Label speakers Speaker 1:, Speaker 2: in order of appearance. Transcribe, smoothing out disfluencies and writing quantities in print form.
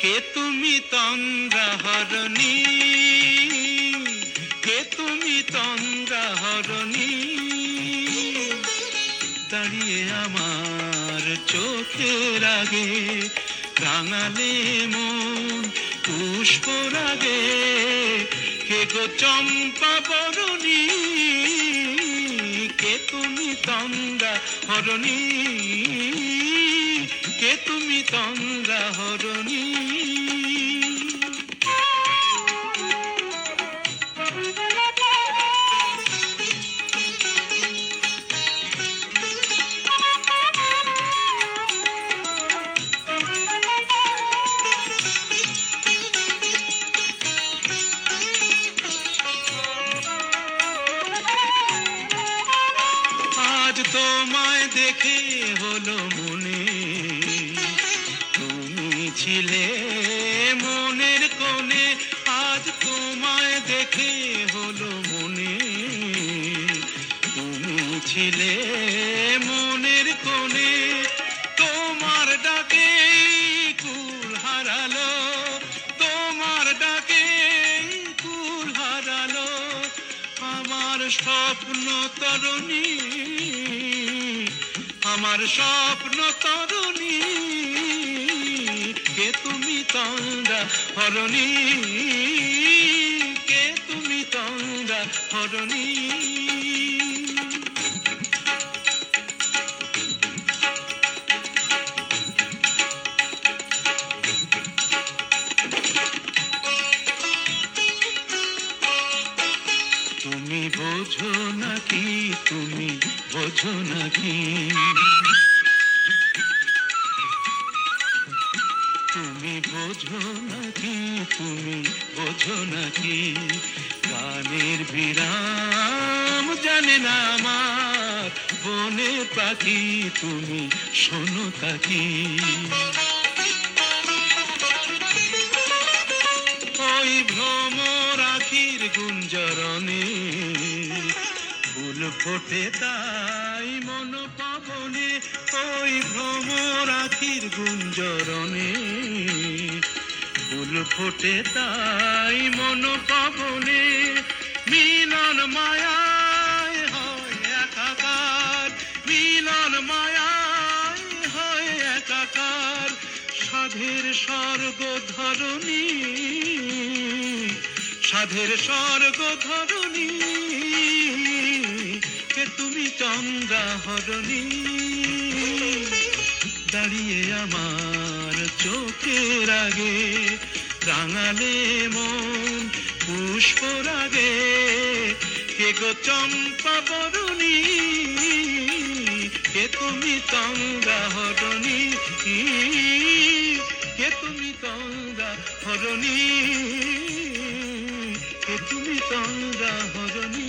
Speaker 1: কে তুমি তন্দ্রা হরণী, কে তুমি তন্দ্রা হরণী, দাঁড়িয়ে আমার চোখের আগে রাঙালে মন পুষ্পরাগে। কে গো চম্পা বরণী, কে তুমি তন্দ্রা হরণী, কে তুমি তন্দ্রা হরণী। আজ তোমায় দেখে হলো মনে, তুমি ছিলে মনের কোণে। আজ তোমায় দেখে হলো মনে, তুমি ছিলে মনের কোণে। তোমার ডাকে কুল হারালো, তোমার ডাকে কুল হারালো আমার স্বপ্ন তরুণী, আমার স্বপ্ন তরুণী। কে তুমি তন্দ্রা হরণী, কে তুমি তন্দ্রা হরণী। তুমি বোঝো নাকি, তুমি বোঝো নাকি, তুমি বোঝো নাকি, তুমি বোঝো নাকি। গানের বিরাম জানে না আমার বনে পাখি, তুমি শোনো তাকি। ওই ভ্রমর আখির গুঞ্জরণে ফুল ফোটে তাই মন পাবনে। ওই ভ্রমর আখির গুঞ্জরণে ফুল ফোটে তাই মন পাবনে। মিলন মায়ায় হয় একাকার, মিলন মায়ায় হয় একাকার। সাধের স্বর্গ ধরণী, সাধের স্বর্গ ধরণী। কে তুমি তন্দ্রা হরণী, দাঁড়িয়ে আমার চোখের আগে রাঙালে মন পুষ্পরাগে। কে গো চম্পা বরণী, কে তুমি তন্দ্রা হরণী, কে তুমি তন্দ্রা হরণী, কে তুমি তন্দ্রা হরণী।